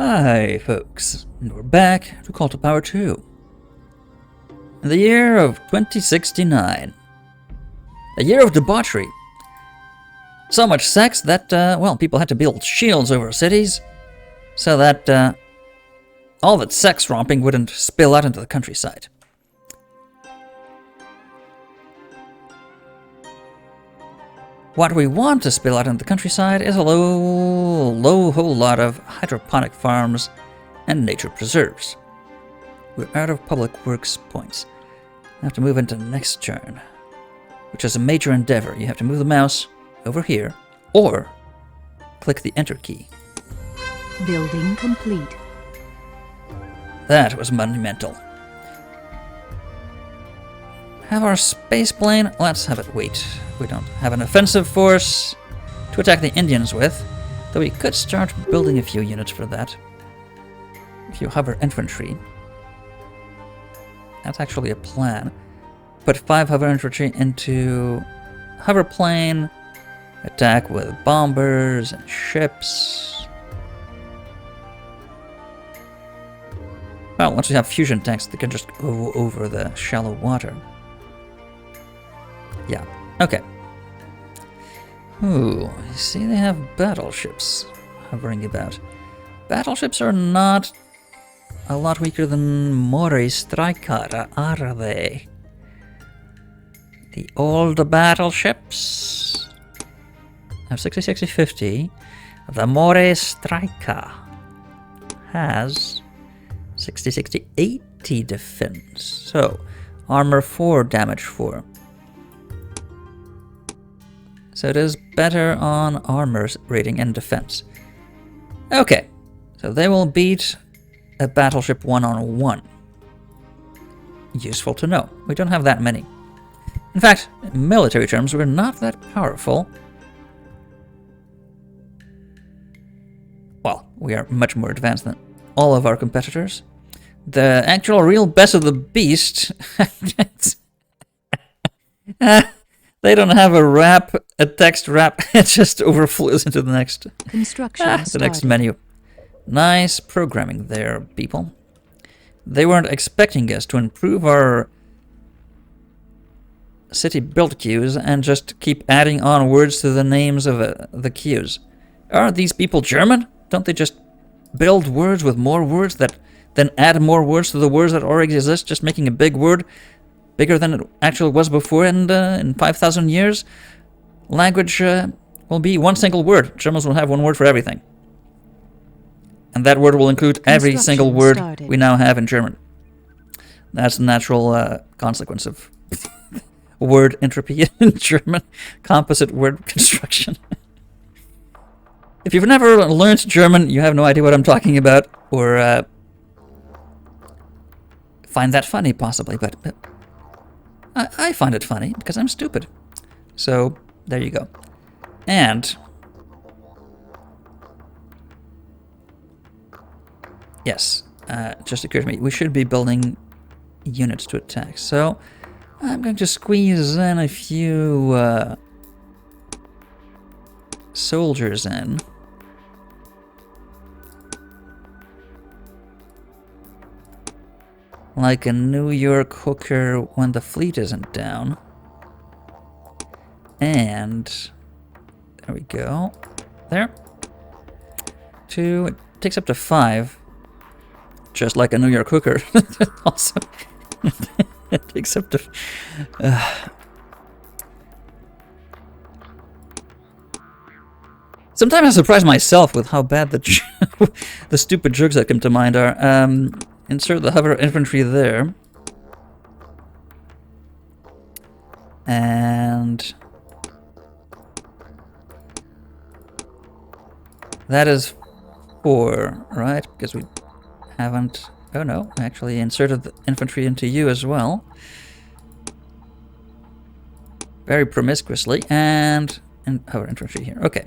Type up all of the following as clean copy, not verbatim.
Hi, folks, and we're back to Call to Power 2. In the year of 2069. A year of debauchery. So much sex that, well, people had to build shields over cities so that all that sex romping wouldn't spill out into the countryside. What we want to spill out into the countryside is a whole lot of hydroponic farms and nature preserves. We're out of public works points. I have to move into the next turn, which is a major endeavor. You have to move the mouse over here, or click the Enter key. Building complete. That was monumental. Have our space plane. Let's have it wait. We don't have an offensive force to attack the Indians with, though we could start building a few units for that. A few hover infantry. That's actually a plan. Put 5 hover infantry into hover plane, attack with bombers and ships. Well, once we have fusion tanks, they can just go over the shallow water. Yeah, okay. Ooh, you see they have battleships hovering about. Battleships are not a lot weaker than More Striker, are they? The old battleships have 60, 60, 50. The More Striker has 60, 60, 80 defense. So, armor 4, damage 4. So it is better on armor rating and defense. Okay, so they will beat a battleship one-on-one. Useful to know. We don't have that many. In fact, in military terms, we're not that powerful. Well, we are much more advanced than all of our competitors. The actual real best of the beast... They don't have a text wrap. It just overflows into the next Construction next menu. Nice programming there, people. They weren't expecting us to improve our city build queues and just keep adding on words to the names of the queues. Are these people German? Don't they just build words with more words that then add more words to the words that already exist, just making a big word bigger than it actually was before, and in 5,000 years, language will be one single word. Germans will have one word for everything. And that word will include every single word we now have in German. That's a natural consequence of word entropy in German, composite word construction. If you've never learned German, you have no idea what I'm talking about, or find that funny, possibly, but I find it funny because I'm stupid. So, there you go. And, yes, just occurred to me, we should be building units to attack. So, I'm going to squeeze in a few soldiers in. Like a New York hooker when the fleet isn't down. And there we go. There. 2. It takes up to 5. Just like a New York hooker. Also, it takes up to... Sometimes I surprise myself with how bad the stupid jokes that come to mind are. Insert the hover infantry there. And that is 4, right? Because we haven't... Oh no, I actually inserted the infantry into you as well. Very promiscuously. And hover infantry here. Okay.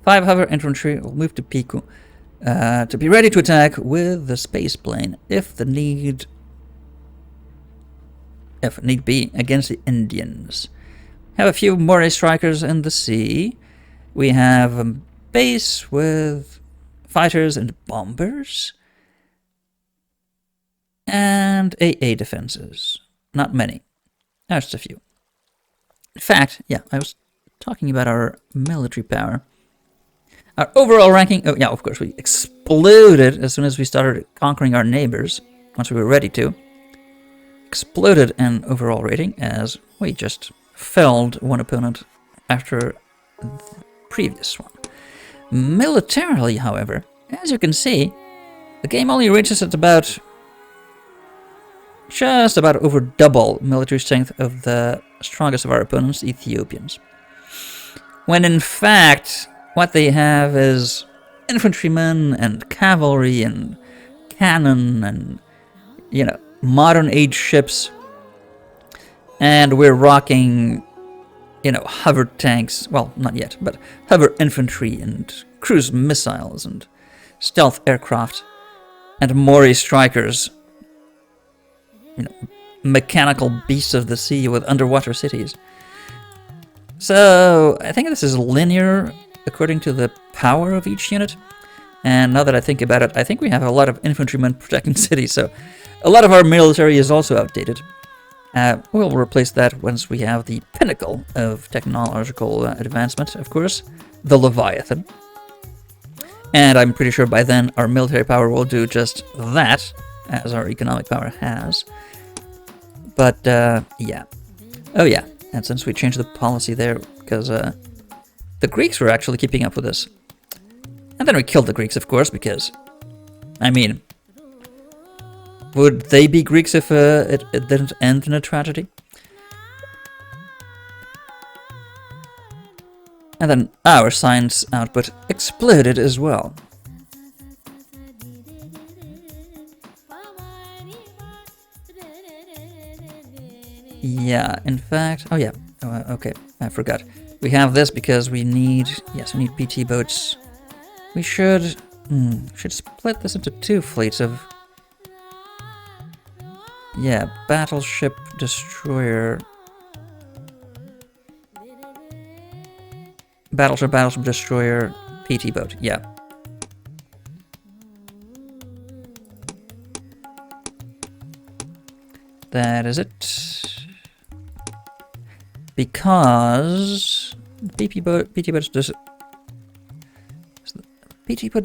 5 hover infantry. We'll move to Piku. To be ready to attack with the space plane if need be against the Indians. Have a few Moray strikers in the sea. We have a base with fighters and bombers. And AA defenses. Not many. Just a few. In fact, yeah, I was talking about our military power. Our overall ranking, oh yeah, of course, we exploded as soon as we started conquering our neighbors, once we were ready to. Exploded in overall rating as we just felled one opponent after the previous one. Militarily, however, as you can see, the game only reaches at about just about over double military strength of the strongest of our opponents, the Ethiopians. When in fact, what they have is infantrymen and cavalry and cannon and, you know, modern age ships. And we're rocking, you know, hover tanks. Well, not yet, but hover infantry and cruise missiles and stealth aircraft and Mori strikers. You know, mechanical beasts of the sea with underwater cities. So, I think this is linear according to the power of each unit. And now that I think about it, I think we have a lot of infantrymen protecting cities, so a lot of our military is also outdated. We'll replace that once we have the pinnacle of technological advancement, of course, the Leviathan. And I'm pretty sure by then our military power will do just that, as our economic power has. But, yeah. Oh, yeah. And since we changed the policy there, because the Greeks were actually keeping up with us. And then we killed the Greeks, of course, because, I mean, would they be Greeks if it didn't end in a tragedy? And then our science output exploded as well. Yeah, in fact, oh yeah, okay, I forgot. We have this because we need, yes, we need PT boats. We should split this into two fleets of, yeah, battleship, destroyer, battleship, destroyer, PT boat, yeah. That is it. Because PT boat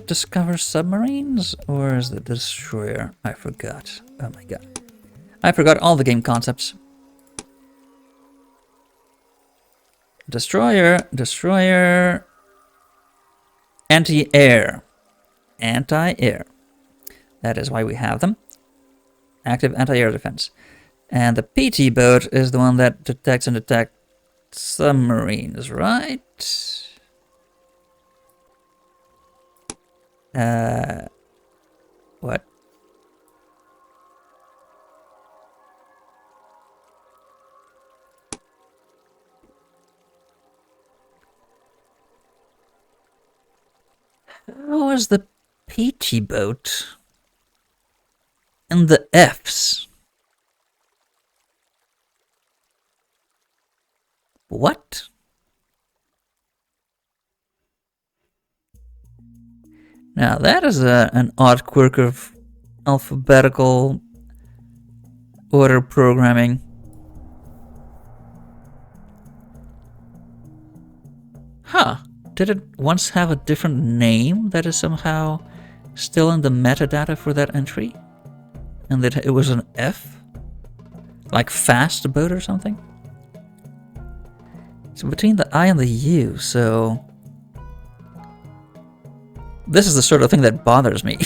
discover submarines, or is the destroyer? I forgot. Oh my god, I forgot all the game concepts. Destroyer, anti-air. That is why we have them. Active anti-air defense. And the PT boat is the one that detects and attacks submarines, right? What? How is the PT boat in the Fs? What? Now that is an odd quirk of alphabetical order programming. Huh. Did it once have a different name that is somehow still in the metadata for that entry? And that it was an F? Like fast boat or something? So between the I and the U, so... This is the sort of thing that bothers me.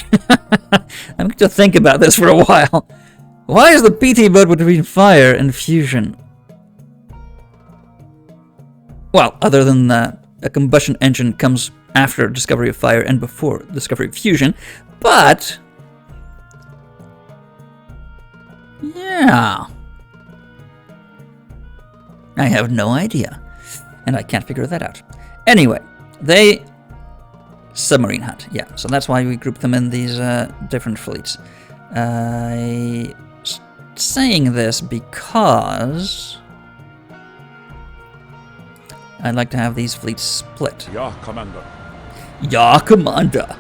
I'm going to think about this for a while. Why is the PT boat between fire and fusion? Well, other than a combustion engine comes after discovery of fire and before discovery of fusion, but... yeah. I have no idea. And I can't figure that out. Anyway, they... submarine hunt, yeah. So that's why we group them in these different fleets. Saying this because... I'd like to have these fleets split. Ja, Commander. Ja, Commander.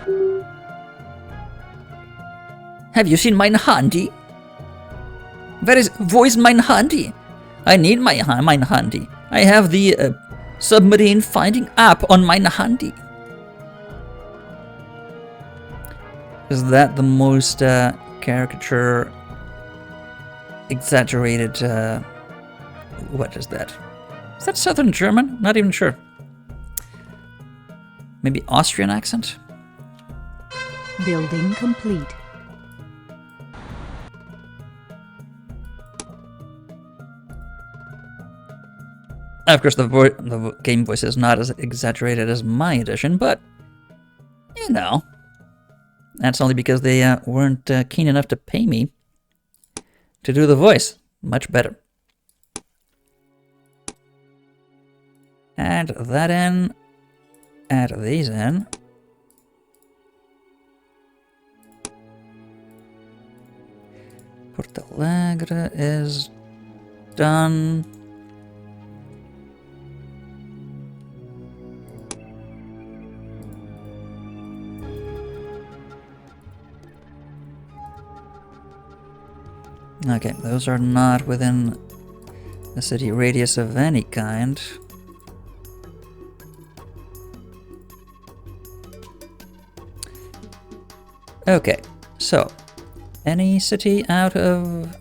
Have you seen mein Handy? Wo ist mein Handy? I need my mein Handy. I have the submarine finding app on mein Handy. Is that the most caricature, exaggerated, what is that? Is that Southern German? Not even sure. Maybe Austrian accent? Building complete. Of course, the game voice is not as exaggerated as my edition, but, you know, that's only because they weren't keen enough to pay me to do the voice. Much better. Add that in. Add these in. Porto Alegre is done. Okay, those are not within a city radius of any kind. Okay, so any city out of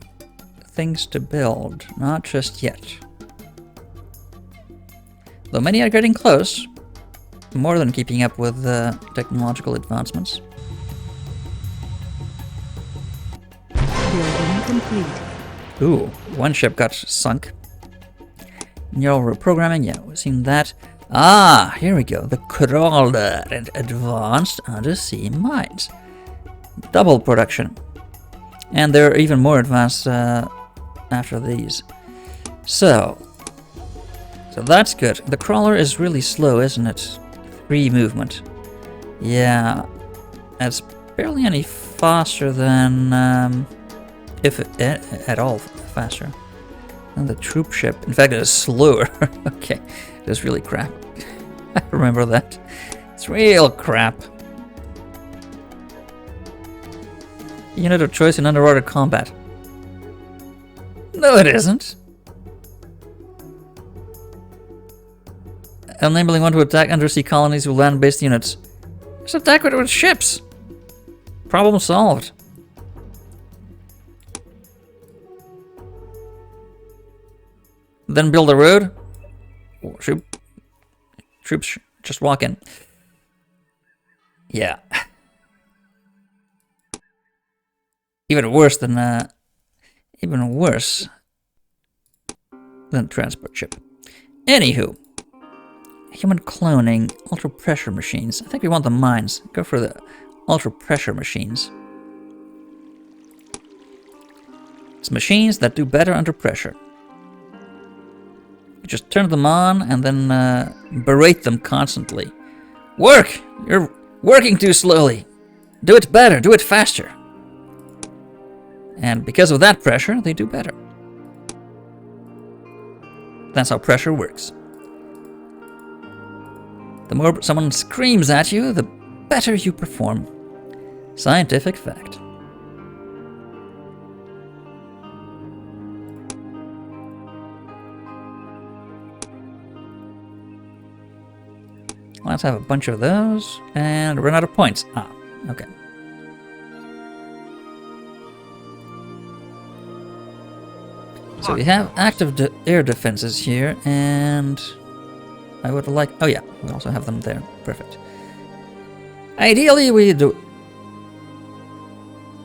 things to build? Not just yet. Though many are getting close, more than keeping up with technological advancements. Building complete. Ooh, one ship got sunk. Neural reprogramming, yeah, we've seen that. Ah, here we go. The crawler and advanced undersea mines. Double production. And they're even more advanced after these. So that's good. The crawler is really slow, isn't it? Free movement. Yeah, it's barely any faster than, if at all faster, than the troop ship. In fact, it is slower. Okay, it is really crap. I remember that. It's real crap. Unit of choice in underwater combat. No, it isn't. Enabling one to attack undersea colonies with land-based units. Just attack with ships. Problem solved. Then build a road. Troops just walk in. Yeah. Even worse than transport ship. Anywho, human cloning, ultra pressure machines. I think we want the mines. Go for the ultra pressure machines. It's machines that do better under pressure. You just turn them on and then berate them constantly. Work! You're working too slowly. Do it better. Do it faster. And because of that pressure, they do better. That's how pressure works. The more someone screams at you, the better you perform. Scientific fact. Let's have a bunch of those and run out of points. Ah, okay. So we have active air defenses here, and I would like... Oh yeah, we also have them there. Perfect. Ideally, we do...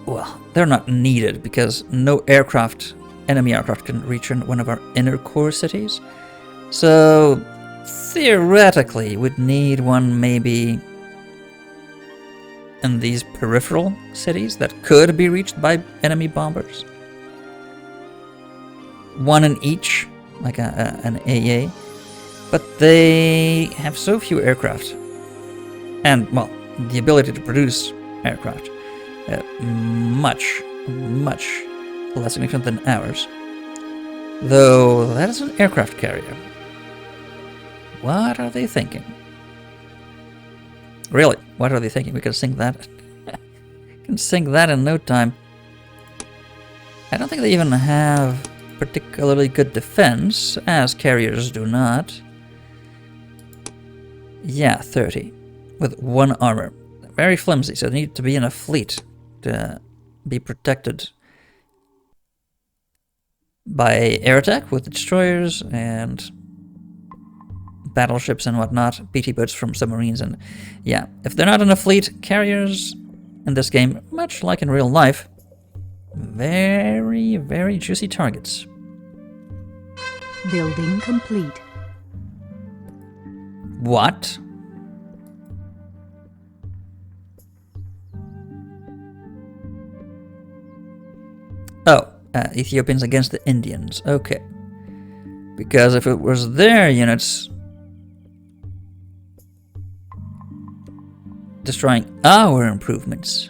Well, they're not needed, because no enemy aircraft can reach one of our inner core cities. So, theoretically, we'd need one maybe in these peripheral cities that could be reached by enemy bombers. One in each, like an AA, but they have so few aircraft, and, well, the ability to produce aircraft, much less significant than ours, though that is an aircraft carrier. What are they thinking? Really, what are they thinking? We can sink that. Can sink that in no time. I don't think they even have particularly good defense, as carriers do not. Yeah, 30. With 1 armor. Very flimsy, so they need to be in a fleet to be protected by air attack with destroyers and battleships and whatnot, PT boats from submarines, and yeah, if they're not in a fleet, carriers in this game, much like in real life, very, very juicy targets. Building complete. What? Oh, Ethiopians against the Indians. Okay. Because if it was their units destroying our improvements,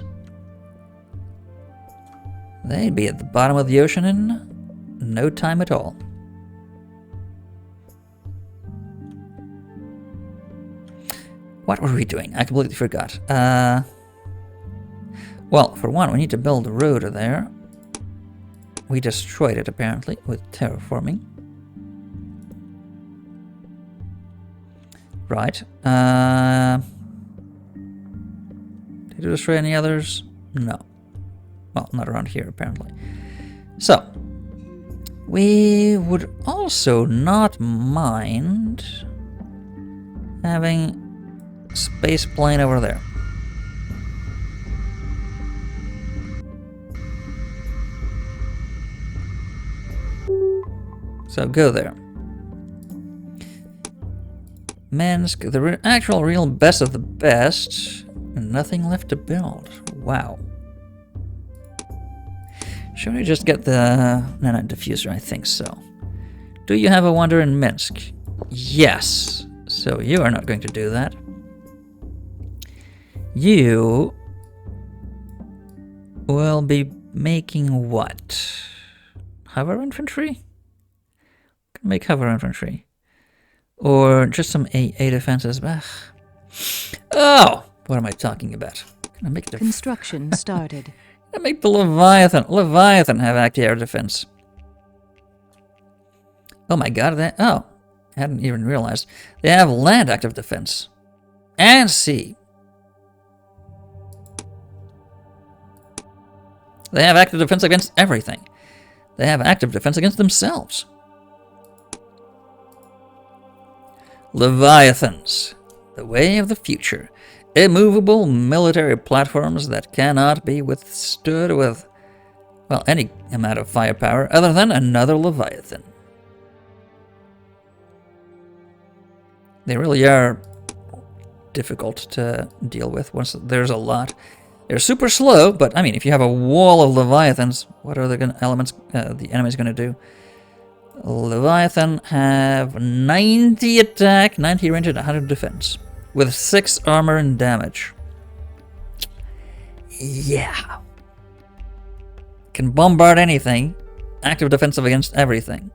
they'd be at the bottom of the ocean in no time at all. What were we doing? I completely forgot. Well, for one, we need to build a road there. We destroyed it, apparently, with terraforming. Right. Did you destroy any others? No. Well, not around here, apparently. So, we would also not mind having space plane over there. So go there. Minsk, the actual real best of the best. Nothing left to build. Wow. Should we just get the nanite diffuser? I think so. Do you have a wonder in Minsk? Yes. So you are not going to do that. You will be making what? Hover infantry? Make hover infantry. Or just some AA defenses. Ugh. Oh! What am I talking about? Can I make the Construction started. I make the Leviathan. Leviathan have anti-air defense. Oh my god, that. Oh. I hadn't even realized. They have land active defense. And sea. They have active defense against everything. They have active defense against themselves. Leviathans, the way of the future. Immovable military platforms that cannot be withstood with, well, any amount of firepower other than another Leviathan. They really are difficult to deal with once there's a lot. They're super slow, but I mean, if you have a wall of Leviathans, what are the enemy's going to do? Leviathan have 90 attack, 90 range, and 100 defense, with 6 armor and damage. Yeah. Can bombard anything, active defensive against everything.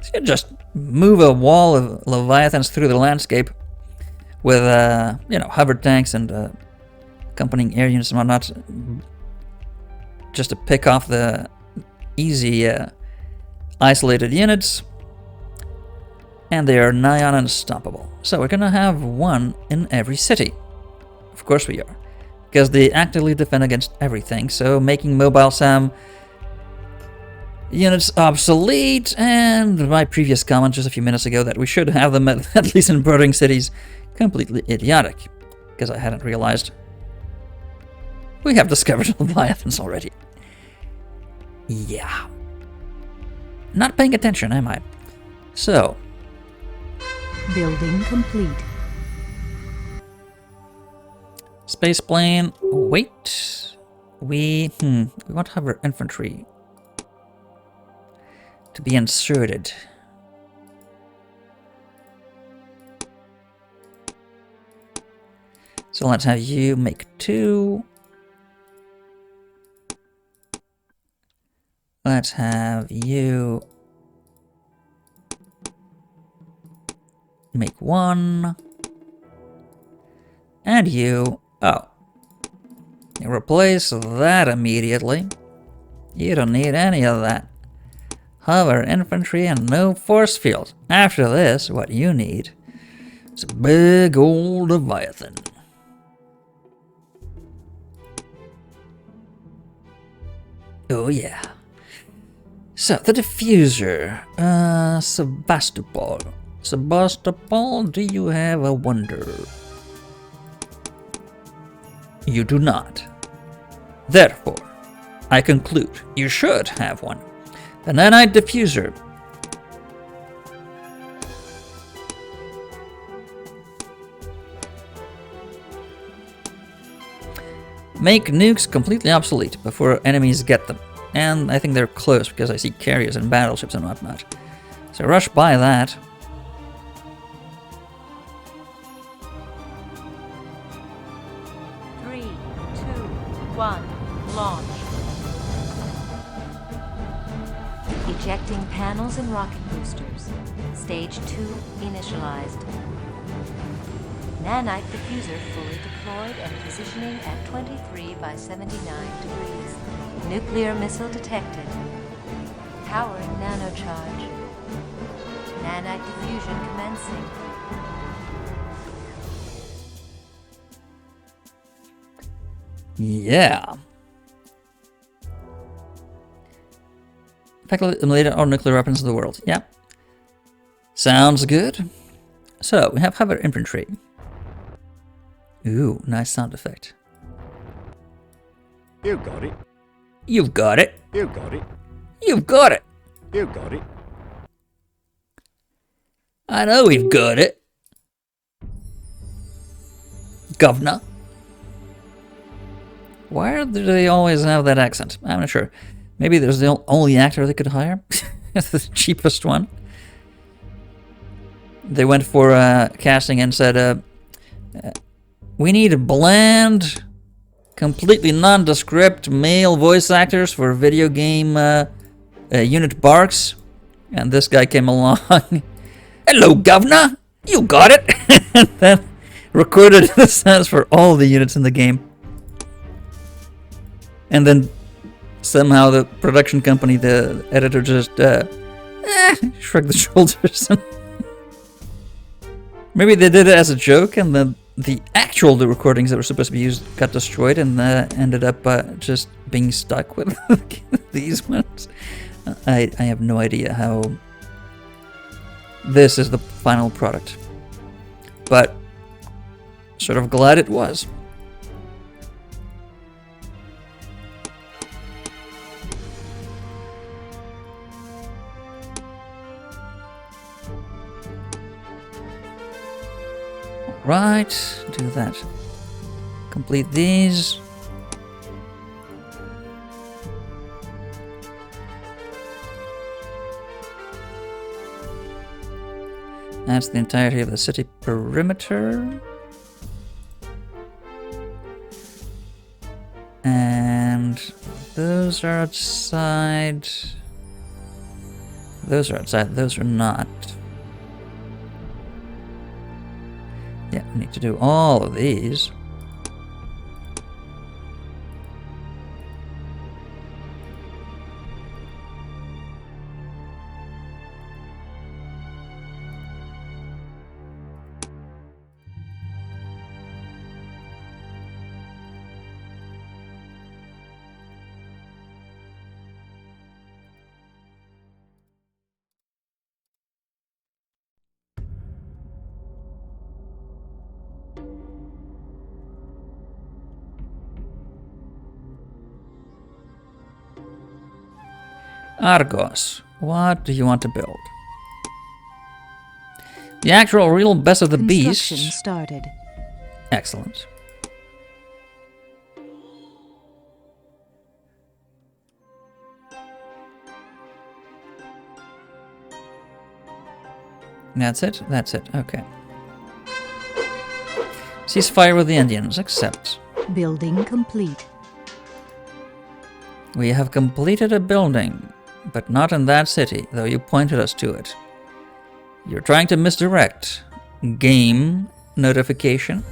So you just move a wall of Leviathans through the landscape with, hover tanks and accompanying air units and whatnot, just to pick off the easy isolated units, and they are nigh on unstoppable. So we're gonna have one in every city. Of course we are, because they actively defend against everything, so making mobile SAM units obsolete, and my previous comment just a few minutes ago that we should have them at least in bordering cities, completely idiotic, because I hadn't realized we have discovered Leviathans already. Yeah. Not paying attention, am I? So. Building complete. Space plane. Wait. We want hover infantry to be inserted. So let's have you make 2. Let's have you make 1. And you... Oh. Replace that immediately. You don't need any of that. Hover infantry and no force field. After this, what you need is a big old Leviathan. Oh yeah. So, the diffuser. Sebastopol. Sebastopol, do you have a wonder? You do not. Therefore, I conclude you should have one. The nanite diffuser. Make nukes completely obsolete before enemies get them. And I think they're close because I see carriers and battleships and whatnot. So rush by that. Three, two, one, launch. Ejecting panels and rocket boosters. Stage 2 initialized. Nanite diffuser fully deployed and positioning at 23 by 79 degrees. Nuclear missile detected. Powering nanocharge. Nanite diffusion commencing. Yeah. Effectively eliminated all nuclear weapons in the world. Yeah. Sounds good. So, we have hover infantry. Ooh, nice sound effect. You got it. You've got it. You got it. You've got it. You got it. I know we've got it. Governor. Why do they always have that accent? I'm not sure. Maybe there's the only actor they could hire. The cheapest one. They went for casting and said, we need bland, completely nondescript male voice actors for video game unit barks. And this guy came along. Hello, Governor! You got it! And then recorded the sounds for all the units in the game. And then somehow the production company, the editor just shrugged the shoulders. Maybe they did it as a joke, and then the actual recordings that were supposed to be used got destroyed, and ended up just being stuck with these ones. I have no idea how this is the final product, but sort of glad it was. Right, do that. Complete these. That's the entirety of the city perimeter. And those are outside. Those are outside, those are not. Yeah, we need to do all of these. Argos, what do you want to build? The actual real best of the Construction beast. started. Excellent. That's it? That's it. Okay. Ceasefire with the Indians. Accept. Building complete. We have completed a building, but not in that city, though you pointed us to it. You're trying to misdirect. Game notification.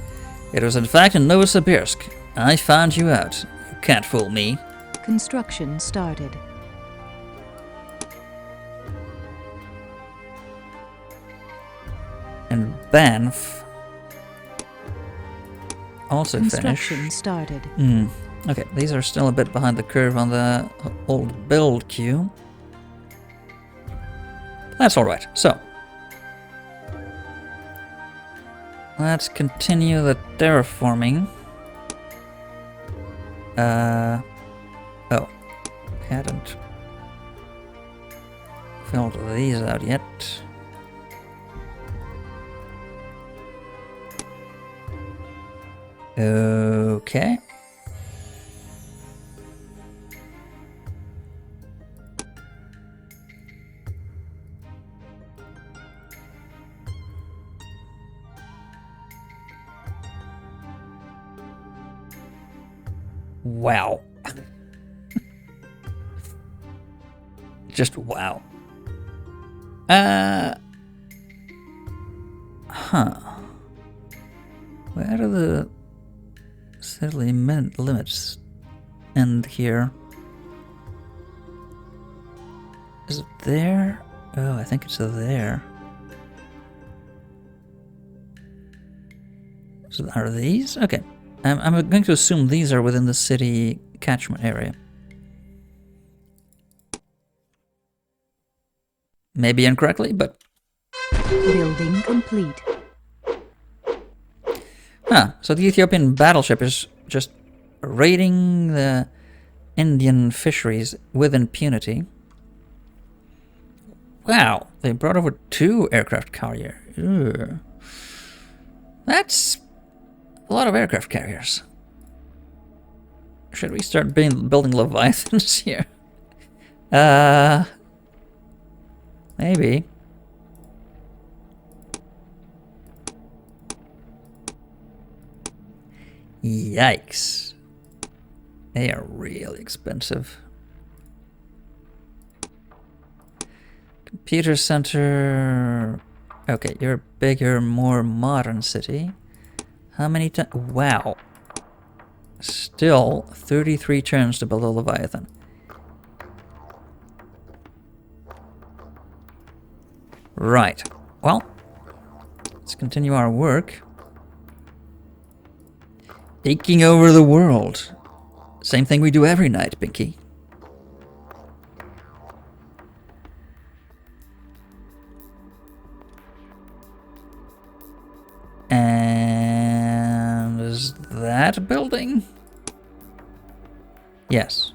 It was in fact in Novosibirsk. I found you out. You can't fool me. Construction started. And Banff also Construction finished. started. Okay, these are still a bit behind the curve on the old build queue. That's alright. So, let's continue the terraforming. Oh, hadn't filled these out yet. Okay. Wow. Just wow. Where do the city limits end here? Is it there? Oh, I think it's there. So are these? Okay. I'm going to assume these are within the city catchment area. Maybe incorrectly, but... Building complete. So the Ethiopian battleship is just raiding the Indian fisheries with impunity. Wow, they brought over 2 aircraft carriers. Ugh. That's a lot of aircraft carriers. Should we start building Leviathans here? Maybe. Yikes. They are really expensive. Computer center. Okay, you're a bigger, more modern city. How many times? Wow. Still 33 turns to build a Leviathan. Right. Well, let's continue our work. Taking over the world. Same thing we do every night, Pinky. And is that building? Yes.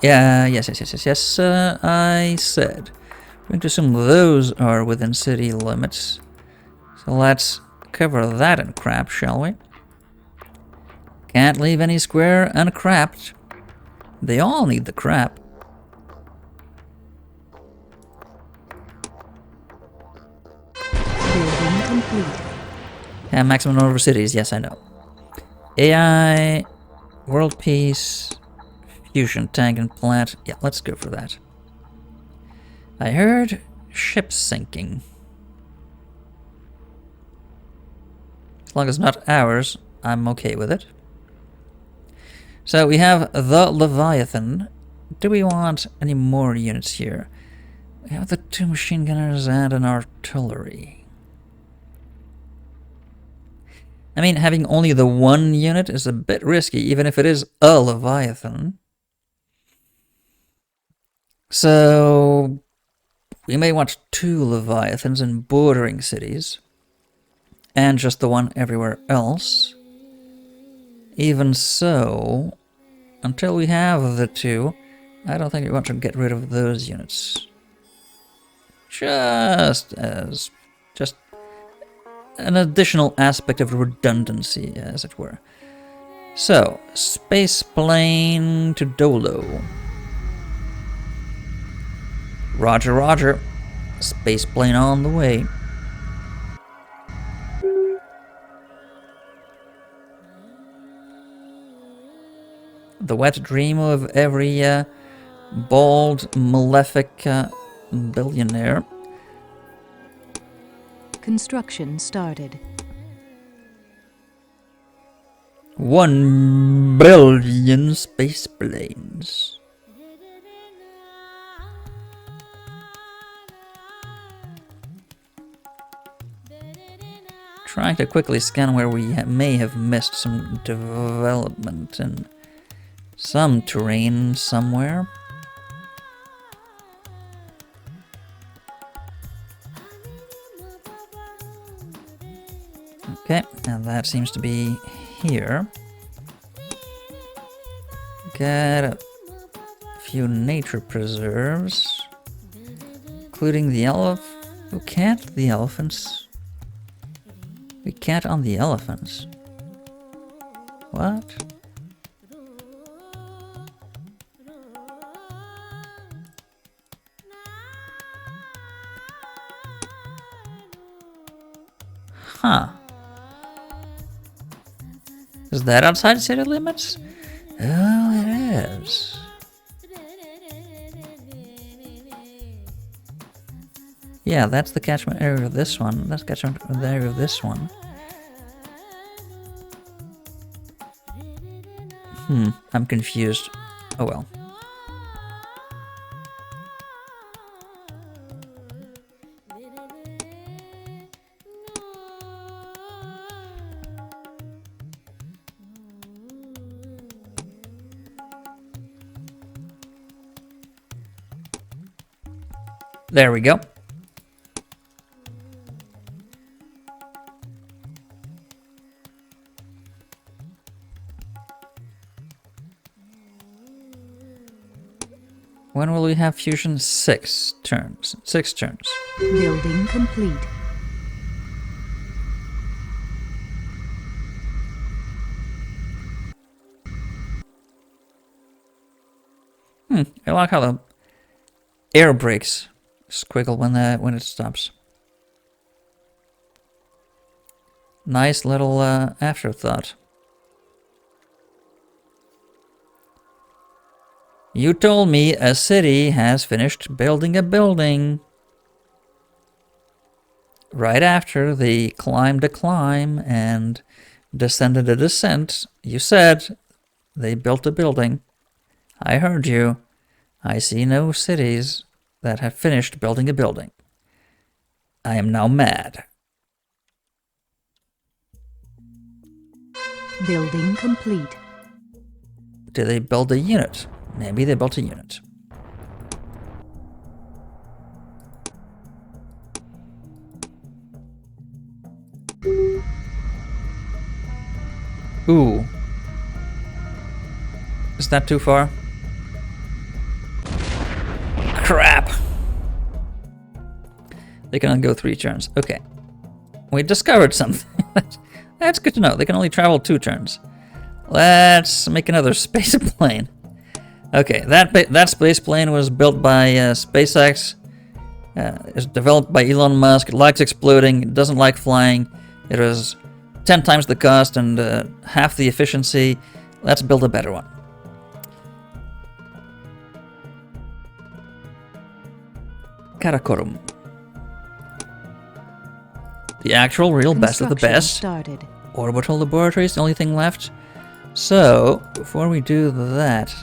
Yeah, yes. I said. I'm going to assume those are within city limits. So let's cover that in crap, shall we? Can't leave any square uncrapped. They all need the crap. Building complete. Yeah, maximum number of cities, yes, I know. AI, world peace, fusion tank and plant. Yeah, let's go for that. I heard ships sinking. As long as not ours, I'm okay with it. So we have the Leviathan. Do we want any more units here? We have the 2 machine gunners and an artillery. I mean, having only the 1 unit is a bit risky, even if it is a Leviathan. So we may want 2 Leviathans in bordering cities, and just the 1 everywhere else. Even so, until we have the 2, I don't think we want to get rid of those units. Just an additional aspect of redundancy, as it were. So, space plane to Dolo. Roger, roger. Space plane on the way. The wet dream of every bald, malefic billionaire. Construction started. 1 billion space planes. Trying to quickly scan where we may have missed some development in some terrain somewhere. Okay, and that seems to be here. Got a few nature preserves, including the We can't the elephants. We can't on the elephants. What? Huh. Is that outside city limits? Oh, it is. Yeah, that's the catchment area of this one. That's catchment area of this one. I'm confused. Oh well. There we go. When will we have fusion? 6 turns. 6 turns. Building complete. I like how the air brakes squiggle when it stops. Nice little afterthought. You told me a city has finished building a building. Right after they climbed a climb and descended a descent, you said they built a building. I heard you. I see no cities that have finished building a building. I am now mad. Building complete. Did they build a unit? Maybe they built a unit. Ooh. Is that too far? Crap! They can only go 3 turns. Okay. We discovered something. That's good to know. They can only travel 2 turns. Let's make another space plane. Okay, that space plane was built by SpaceX. It's developed by Elon Musk. It likes exploding. It doesn't like flying. It was 10 times the cost and half the efficiency. Let's build a better one. Karakorum. The actual real best of the best. Started. Orbital laboratory is the only thing left. So, before we do that,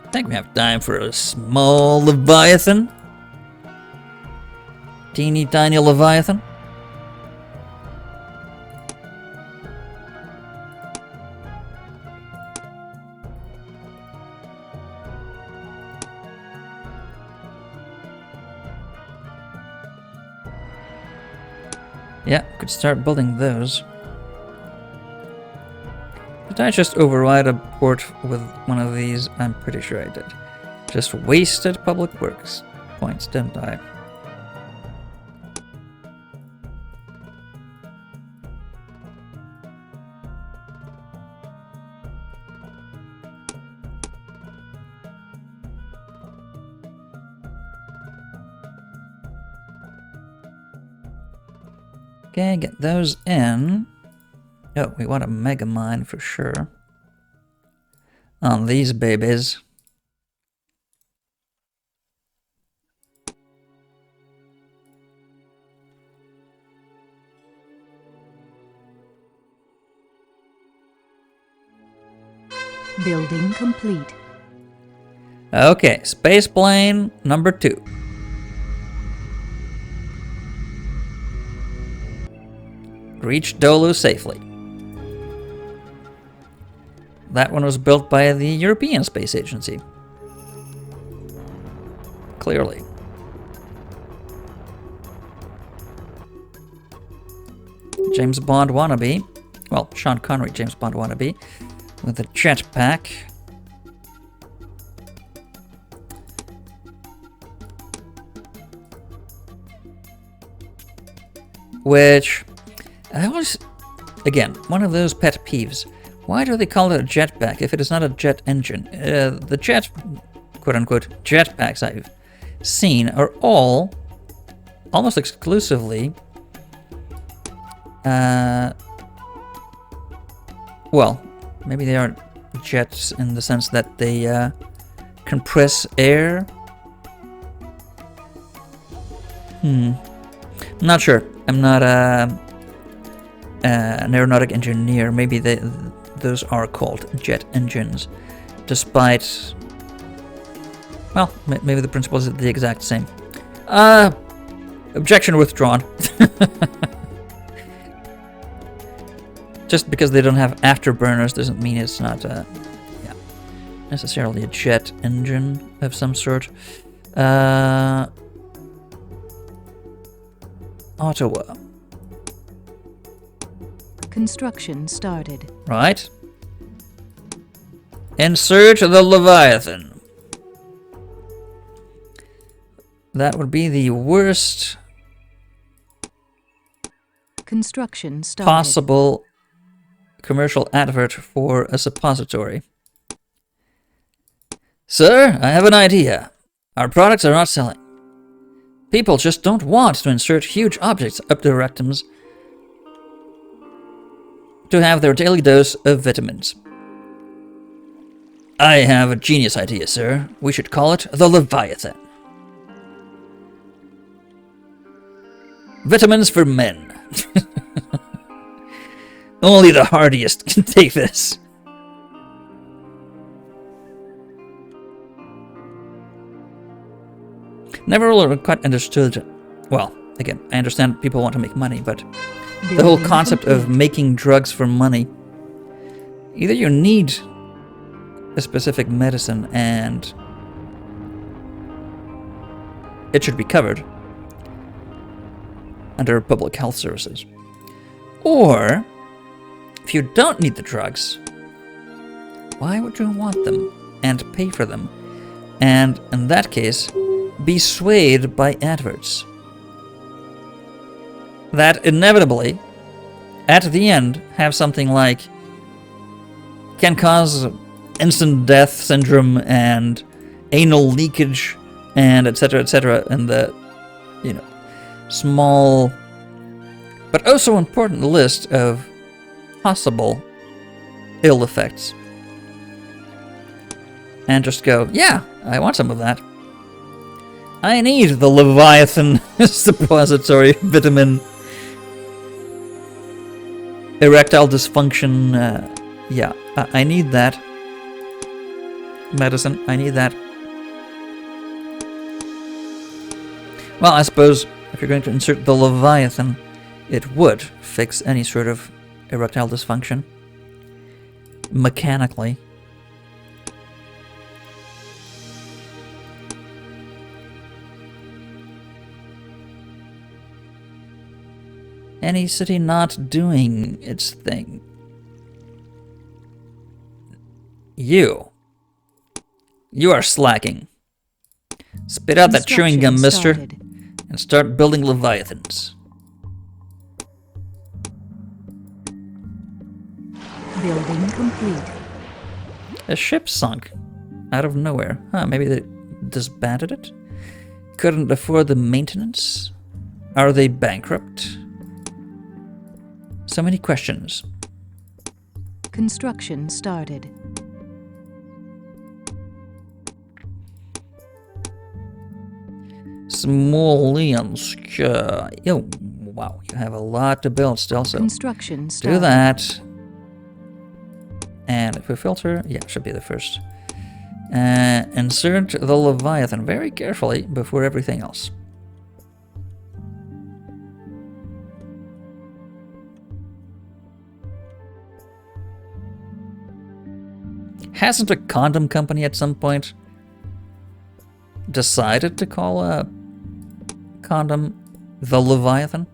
I think we have time for a small Leviathan. Teeny tiny Leviathan. Yeah, could start building those. Did I just override a port with one of these? I'm pretty sure I did. Just wasted public works points, didn't I? Okay, get those in. Oh, we want a mega mine for sure. on these babies. Building complete. Okay, space plane number 2. Reached Dolu safely. That one was built by the European Space Agency. Clearly. James Bond wannabe. Well, Sean Connery, James Bond wannabe. With a jetpack. Which, I always, again, one of those pet peeves. Why do they call it a jetpack if it is not a jet engine? The jet, quote-unquote, jetpacks I've seen are all, almost exclusively, well, maybe they aren't jets in the sense that they compress air. I'm not sure. I'm not an aeronautic engineer. Maybe those are called jet engines, despite, well, maybe the principle is the exact same. Objection withdrawn. Just because they don't have afterburners doesn't mean it's not necessarily a jet engine of some sort. Ottawa. Construction started. Right. Insert the Leviathan. That would be the worst Construction started. possible commercial advert for a suppository. Sir, I have an idea. Our products are not selling. People just don't want to insert huge objects up their rectums to have their daily dose of vitamins. I have a genius idea, sir. We should call it the Leviathan. Vitamins for men. Only the hardiest can take this. Never really quite understood. Well, again, I understand people want to make money, but the whole concept of making drugs for money. Either you need a specific medicine and it should be covered under public health services. Or, if you don't need the drugs, why would you want them and pay for them? And in that case, be swayed by adverts that inevitably, at the end, have something like can cause instant death syndrome and anal leakage and etc., and the, small but also important list of possible ill effects. And just go, yeah, I want some of that. I need the Leviathan suppository vitamin. Erectile dysfunction, yeah, I need that. Medicine, I need that. Well, I suppose if you're going to insert the Leviathan, it would fix any sort of erectile dysfunction. Mechanically. Any city not doing its thing. You are slacking. Spit out that chewing gum, mister, and start building Leviathans. Building complete. A ship sunk out of nowhere. Huh, maybe they disbanded it? Couldn't afford the maintenance? Are they bankrupt? So many questions. Construction started. Smolensk. Oh, wow, you have a lot to build still, so Construction do started. that. And if we filter, yeah, should be the first. Insert the Leviathan very carefully before everything else. Hasn't a condom company at some point decided to call a condom the Leviathan?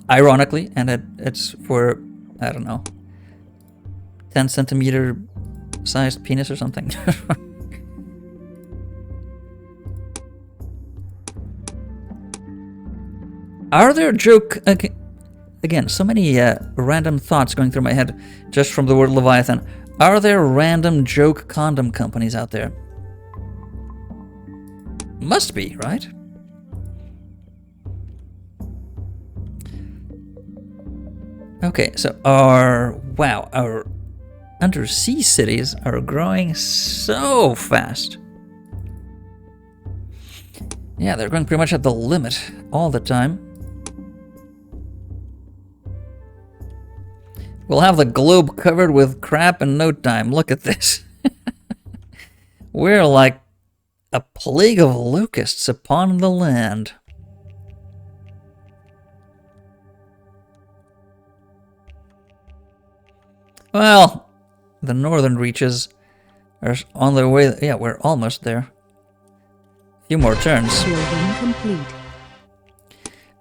Ironically, and it's for, I don't know, 10 centimeter sized penis or something. Are there joke... Again, so many random thoughts going through my head just from the word Leviathan. Are there random joke condom companies out there? Must be, right? Okay, so our undersea cities are growing so fast. Yeah, they're going pretty much at the limit all the time. We'll have the globe covered with crap in no time. Look at this. We're like a plague of locusts upon the land. Well, the northern reaches are on their way. Yeah, we're almost there. A few more turns. Building complete.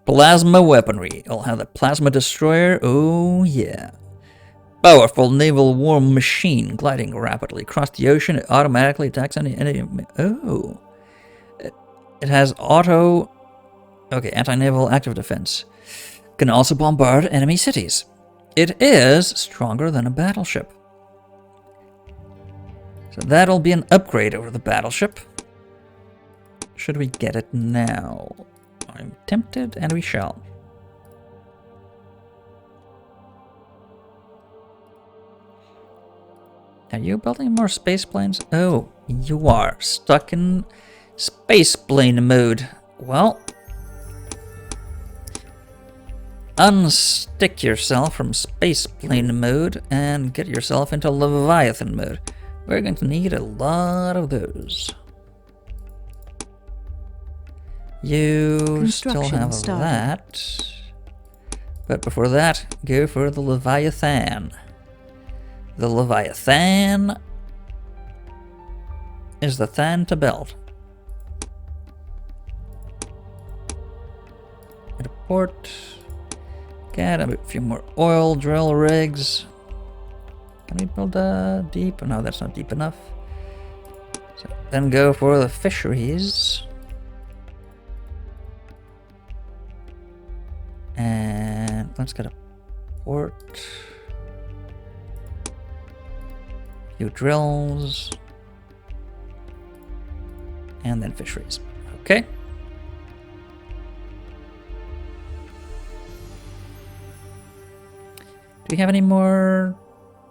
Plasma weaponry. I'll have the plasma destroyer. Oh, yeah. Powerful naval war machine gliding rapidly across the ocean. It automatically attacks any enemy. Oh. It has auto... Okay, anti-naval active defense. Can also bombard enemy cities. It is stronger than a battleship. So that'll be an upgrade over the battleship. Should we get it now? I'm tempted, and we shall. Are you building more space planes? Oh, you are stuck in space plane mode. Well, unstick yourself from space plane mode and get yourself into Leviathan mode. We're going to need a lot of those. You still have that. But before that, go for the Leviathan. The Leviathan is the than to build. At a port. Get a few more oil drill rigs. Can we build deep? No, that's not deep enough. So then go for the fisheries. And let's get a port. A few drills. And then fisheries. Okay. Do we have any more?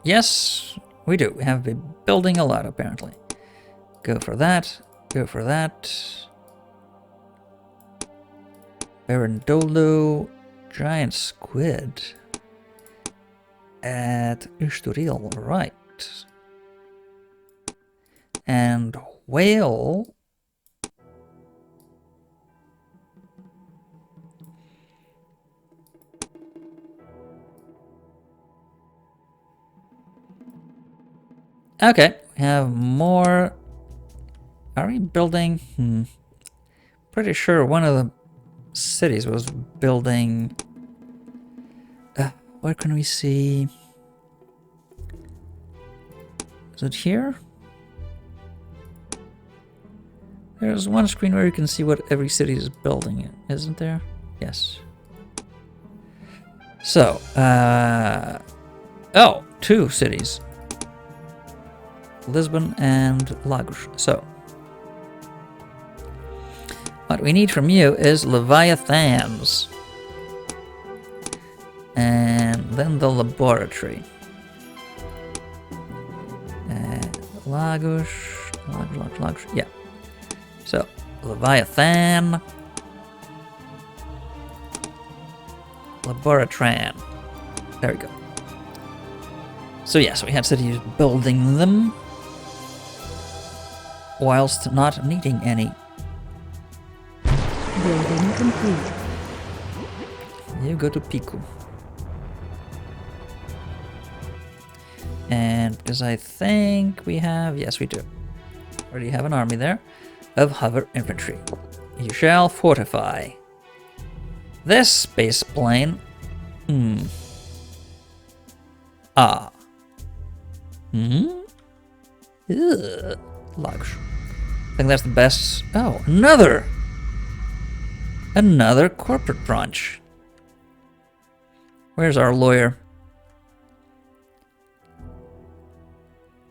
Yes, we do. We have been building a lot, apparently. Go for that. Go for that. Barandolo. Giant squid. At Usturil, right. And whale. Okay, we have more. Are we building? Pretty sure one of the cities was building. Where can we see? Is it here? There's one screen where you can see what every city is building, isn't there? Yes. So, oh, two cities. Lisbon and Lagos. So, what we need from you is Leviathans. And then the laboratory. Lagos. Yeah. So, Leviathan. Laboratran. There we go. So yes, we had cities building them whilst not needing any. Building complete. You go to Piku. And because I think we have, yes we do. Already have an army there of hover infantry. You shall fortify this space plane. Ah. Ugh. Logs. I think that's the best. Oh, another corporate branch. Where's our lawyer?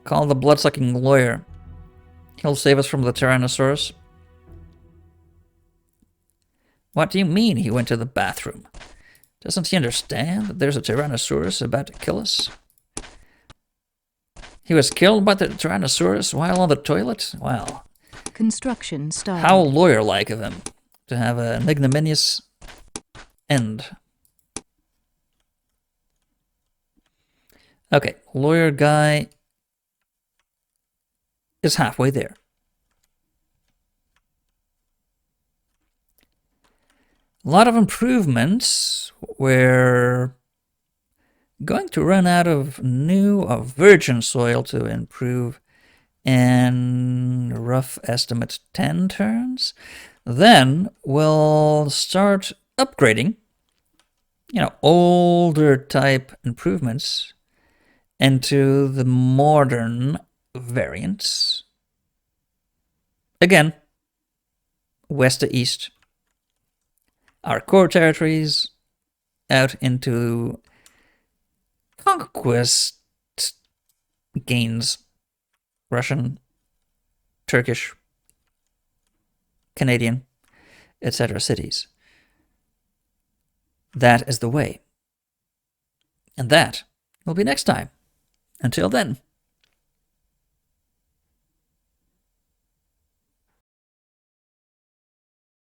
Call the blood-sucking lawyer. He'll save us from the Tyrannosaurus. What do you mean he went to the bathroom? Doesn't he understand that there's a Tyrannosaurus about to kill us? He was killed by the Tyrannosaurus while on the toilet? Well, Construction started. how lawyer-like of him to have an ignominious end. Okay, lawyer guy is halfway there. A lot of improvements. We're going to run out of new or virgin soil to improve in rough estimate 10 turns. Then we'll start upgrading, older type improvements into the modern variants. Again, west to east. Our core territories out into conquest gains. Russian, Turkish, Canadian, etc. cities. That is the way. And that will be next time. Until then.